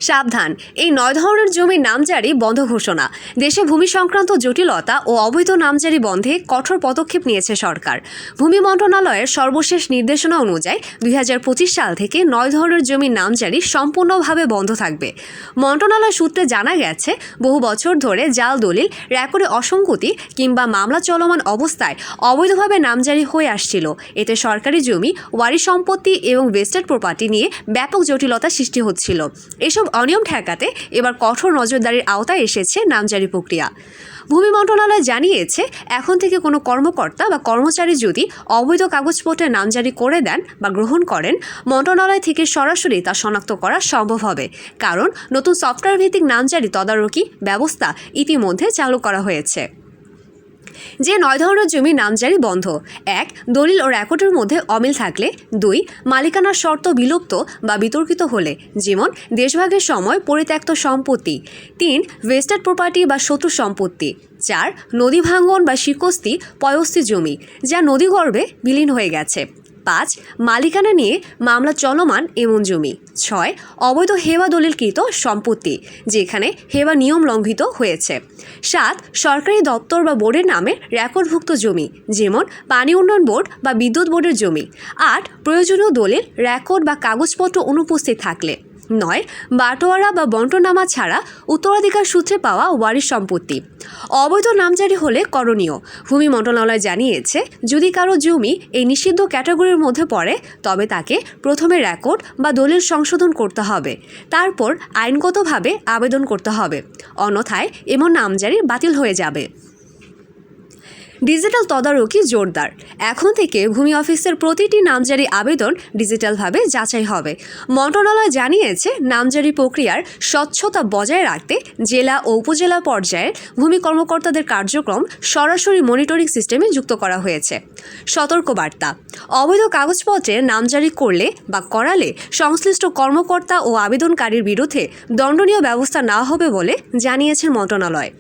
সাবধান, এই 9 ধরনের জমির নামজারি বন্ধ ঘোষণা। দেশে ভূমি সংক্রান্ত জটিলতা ও অবৈধ নামজারি বন্ধে কঠোর পদক্ষেপ নিয়েছে সরকার। ভূমি মন্ত্রণালয়ের সর্বশেষ নির্দেশনা অনুযায়ী 2025 সাল থেকে 9 ধরনের জমির নামজারি সম্পূর্ণভাবে বন্ধ থাকবে। মন্ত্রণালয় সূত্রে জানা গেছে, বহু বছর ধরে জাল দলিল, রেকর্ডে অসঙ্গতি কিংবা মামলা চলমান অবস্থায় অবৈধভাবে নামজারি হয়ে আসছিল। এতে সরকারি জমি, ওয়ারি সম্পত্তি এবং ভেস্টেড প্রপার্টি নিয়ে ব্যাপক জটিলতা সৃষ্টি হচ্ছিল। এসব অনিয়ম ঠেকাতে এবার কঠোর নজরদারির আওতায় এসেছে নামজারি প্রক্রিয়া। ভূমি মন্ত্রণালয় জানিয়েছে, এখন থেকে কোনো কর্মকর্তা বা কর্মচারী যদি অবৈধ কাগজপত্রে নামজারি করে দেন বা গ্রহণ করেন, মন্ত্রণালয় থেকে সরাসরি তা শনাক্ত করা সম্ভব হবে। কারণ নতুন সফটওয়্যার ভিত্তিক নামজারি তদারকি ব্যবস্থা ইতিমধ্যে চালু করা হয়েছে। যে 9 ধরনের জমি নামজারি বন্ধ: 1. দলিল ও রেকর্ডের মধ্যে অমিল থাকলে। 2. মালিকানার শর্ত বিলুপ্ত বা বিতর্কিত হলে, যেমন দেশভাগের সময় পরিত্যক্ত সম্পত্তি। 3. ভেস্টেড প্রপার্টি বা শত্রু সম্পত্তি। 4. নদী ভাঙ্গন বা শিকস্তি পয়স্তি জমি, যা নদীগর্ভে বিলীন হয়ে গেছে। 5. মালিকানা নিয়ে মামলা চলমান এমন জমি। 6. অবৈধ হেবা দলিলকৃত সম্পত্তি, যেখানে হেবা নিয়ম লঙ্ঘিত হয়েছে। 7. সরকারি দপ্তর বা বোর্ডের নামে রেকর্ডভুক্ত জমি, যেমন পানি উন্নয়ন বোর্ড বা বিদ্যুৎ বোর্ডের জমি। 8. প্রয়োজনীয় দলিল, রেকর্ড বা কাগজপত্র অনুপস্থিত থাকলে। 9. বাটোয়ারা বা বন্টনামা ছাড়া উত্তরাধিকার সূত্রে পাওয়া ওয়ারিশ সম্পত্তি। অবৈধ নামজারি হলে করণীয়: ভূমি মন্ত্রণালয় জানিয়েছে, যদি কারো জমি এই নিষিদ্ধ ক্যাটাগরির মধ্যে পড়ে, তবে তাকে প্রথমে রেকর্ড বা দলিল সংশোধন করতে হবে, তারপর আইনগতভাবে আবেদন করতে হবে। অন্যথায় এমন নামজারি বাতিল হয়ে যাবে। ডিজিটাল তদারকি জোরদার: এখন থেকে ভূমি অফিসের প্রতিটি নামজারি আবেদন ডিজিটালভাবে যাচাই হবে। মন্ত্রণালয় জানিয়েছে, নামজারি প্রক্রিয়ার স্বচ্ছতা বজায় রাখতে জেলা ও উপজেলা পর্যায়ের ভূমি কর্মকর্তাদের কার্যক্রম সরাসরি মনিটরিং সিস্টেমে যুক্ত করা হয়েছে। সতর্কবার্তা: অবৈধ কাগজপত্রে নামজারি করলে বা করালে সংশ্লিষ্ট কর্মকর্তা ও আবেদনকারীর বিরুদ্ধে দণ্ডনীয় ব্যবস্থা নেওয়া হবে বলে জানিয়েছে মন্ত্রণালয়।